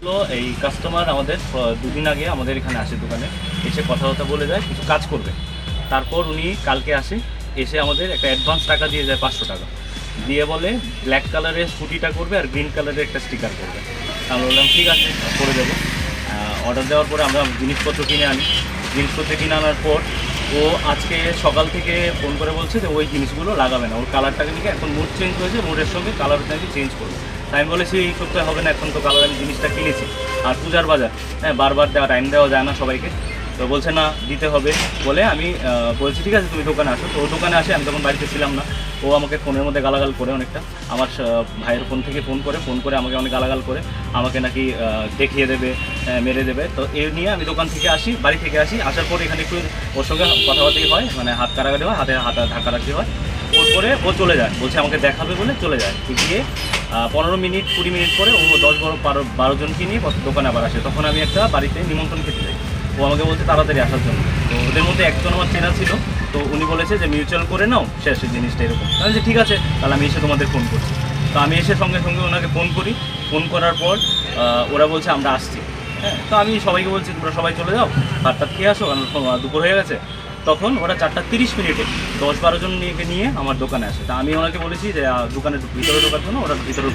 তো এই কাস্টমার আমাদের দুদিন আগে আমাদের এখানে আসে দোকানে, এসে কথা বলে যায় কিছু কাজ করবে। তারপর উনি কালকে আসে, এসে আমাদের একটা অ্যাডভান্স টাকা দিয়ে যায় 500 টাকা, দিয়ে বলে ব্ল্যাক কালারের স্কুটিটা করবে আর গ্রিন কালারের একটা স্টিকার করবে। আমরা বললাম ঠিক আছে করে দেবো। অর্ডার দেওয়ার পরে আমরা জিনিসপত্র কিনে আনি। জিনিসপত্র কিনে আনার পর ও আজকে সকাল থেকে ফোন করে বলছে যে ওই জিনিসগুলো লাগাবে না, ওর কালারটাকে নিয়ে এখন মুড চেঞ্জ হয়েছে, মুডের সঙ্গে কালার নাকি চেঞ্জ করবে। তাই আমি বলেছি এই সপ্তাহে হবে না, এখন তো কালার আমি জিনিসটা কিনেছি, আর পূজার বাজার, হ্যাঁ বারবার টাইম দেওয়া যায় না সবাইকে। তো বলছে না দিতে হবে বলে আমি বলছি ঠিক আছে তুমি দোকানে আসো। তো ও দোকানে আসে, আমি তখন বাড়িতে ছিলাম না। ও আমাকে ফোনের মধ্যে গালাগাল করে অনেকটা, আমার ভাইয়ের ফোন থেকে ফোন করে আমাকে অনেক গালাগাল করে, আমাকে নাকি দেখিয়ে দেবে, মেরে দেবে। তো এই নিয়ে আমি দোকান থেকে আসি, বাড়ি থেকে আসি, আসার পর এখানে একটু ওর সঙ্গে কথাবার্তি হয়, মানে হাত কাটাকাটি হয়, হাতে ধাক্কাধাক্কি হয়। ওর পরে ও চলে যায়, বলছে আমাকে দেখাবে বলে চলে যায়। গিয়ে 15 মিনিট 20 মিনিট পরে ও 10-12 জনকে নিয়ে দোকানে আবার আসে। তখন আমি একটা বাড়িতে নিমন্ত্রণ খেতে যাই, ও আমাকে বলছে তাড়াতাড়ি আসার জন্য। তো ওদের মধ্যে একজন আমার চেনা ছিল, তো উনি বলেছে যে মিউচুয়াল করে নাও, শেষ জিনিসটা এরকম। আমি যে ঠিক আছে তাহলে আমি এসে তোমাদের ফোন করছি। তো আমি এসে সঙ্গে সঙ্গে ওনাকে ফোন করি। ফোন করার পর ওরা বলছে আমরা আসছি। হ্যাঁ, তো আমি সবাইকে বলছি তোমরা সবাই চলে যাও, ভাত খেয়ে আসো, দুপুর হয়ে গেছে। তখন ওরা 4:30 10-12 জন নিয়ে আমার দোকানে আসে। তা আমি ওনাকে বলেছি যে দোকানের ভিতরে ঢোকার জন্য, ওরা ভিতরে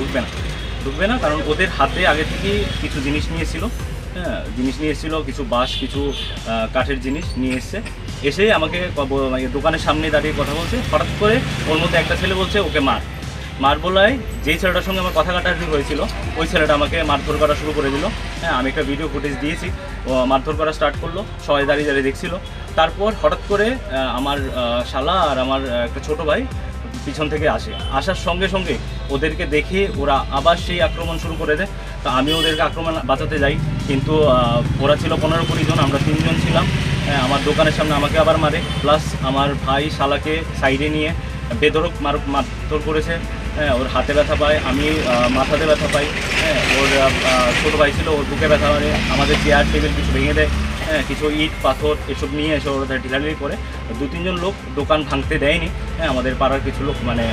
ঢুকবে না, কারণ ওদের হাতে আগে থেকেই কিছু জিনিস নিয়েছিল। হ্যাঁ, জিনিস নিয়ে এসেছিলো, কিছু বাঁশ, কিছু কাঠের জিনিস নিয়ে এসছে। এসে আমাকে দোকানের সামনে দাঁড়িয়ে কথা বলছে। হঠাৎ করে ওর মধ্যে একটা ছেলে বলছে ওকে মার বলায় যেই ছেলেটার সঙ্গে আমার কথা কাটাকাটি হয়েছিল, ওই ছেলেটা আমাকে মারধর করা শুরু করে দিল। হ্যাঁ, আমি একটা ভিডিও ফুটেজ দিয়েছি। ও মারধর করা স্টার্ট করলো, সবাই দাঁড়িয়ে দেখছিল। তারপর হঠাৎ করে আমার শালা আর আমার একটা ছোটো ভাই পিছন থেকে আসার সঙ্গে সঙ্গে ওদেরকে দেখে ওরা আবার সেই আক্রমণ শুরু করে দেয়। তো আমি ওদেরকে আক্রমণ বাঁচাতে যাই, কিন্তু ওরা ছিল 15-20 জন, আমরা 3 জন ছিলাম। আমার দোকানের সামনে আমাকে আবার মারে, প্লাস আমার ভাই শালাকে সাইডে নিয়ে বেধড়ক মারধর করেছে। হ্যাঁ, ওর হাতে ব্যথা পায়, আমি মাথাতে ব্যথা পাই। হ্যাঁ, ওর ছোটো ভাই ছিল, ওর বুকে ব্যথা মানে, আমাদের চেয়ার টেবিল কিছু ভেঙে দেয়। হ্যাঁ, কিছু ইট পাথর এসব নিয়ে এসে ওরা ঢিলাঢিলি করে। 2-3 জন লোক দোকান ভাঙতে দেয়নি। হ্যাঁ, আমাদের পাড়ার কিছু লোক, মানে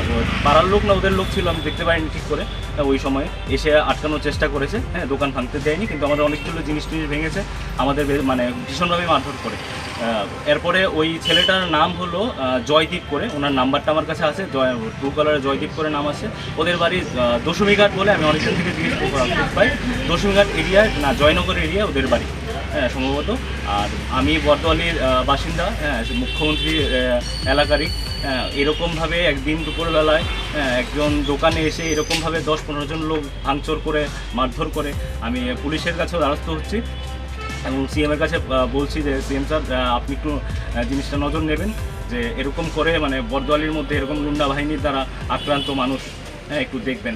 পাড়ার লোক না ওদের লোক ছিল, আমি দেখতে পাইনি ঠিক করে। ওই সময় এসে আটকানোর চেষ্টা করেছে। হ্যাঁ, দোকান ভাঙতে দেয়নি, কিন্তু আমাদের অনেকগুলো জিনিস ভেঙেছে, আমাদের মানে ভীষণভাবে মারধর করে। এরপরে ওই ছেলেটার নাম হলো জয়দীপ করে, ওনার নাম্বারটা আমার কাছে আছে, ট্রু কালারে জয়দীপ করে নাম আছে। ওদের বাড়ি দশমীঘাট বলে, আমি অনেকজন থেকে জিজ্ঞেস পাই, দশমীঘাট এরিয়া না জয়নগর এরিয়া ওদের বাড়ি। হ্যাঁ, সম্ভবত। আর আমি বর্দোয়ালির বাসিন্দা। হ্যাঁ, মুখ্যমন্ত্রী এলাকারই। এরকমভাবে একদিন দুপুরবেলায় একজন দোকানে এসে এরকমভাবে 10-15 জন লোক ভাঙচুর করে মারধর করে। আমি পুলিশের কাছেও দ্বারস্থ হচ্ছি এবং সিএমের কাছে বলছি যে সিএম স্যার আপনি একটু জিনিসটা নজর নেবেন, যে এরকম করে মানে বর্দোয়ালির মধ্যে এরকম গুন্ডা বাহিনীর দ্বারা আক্রান্ত মানুষ, হ্যাঁ একটু দেখবেন।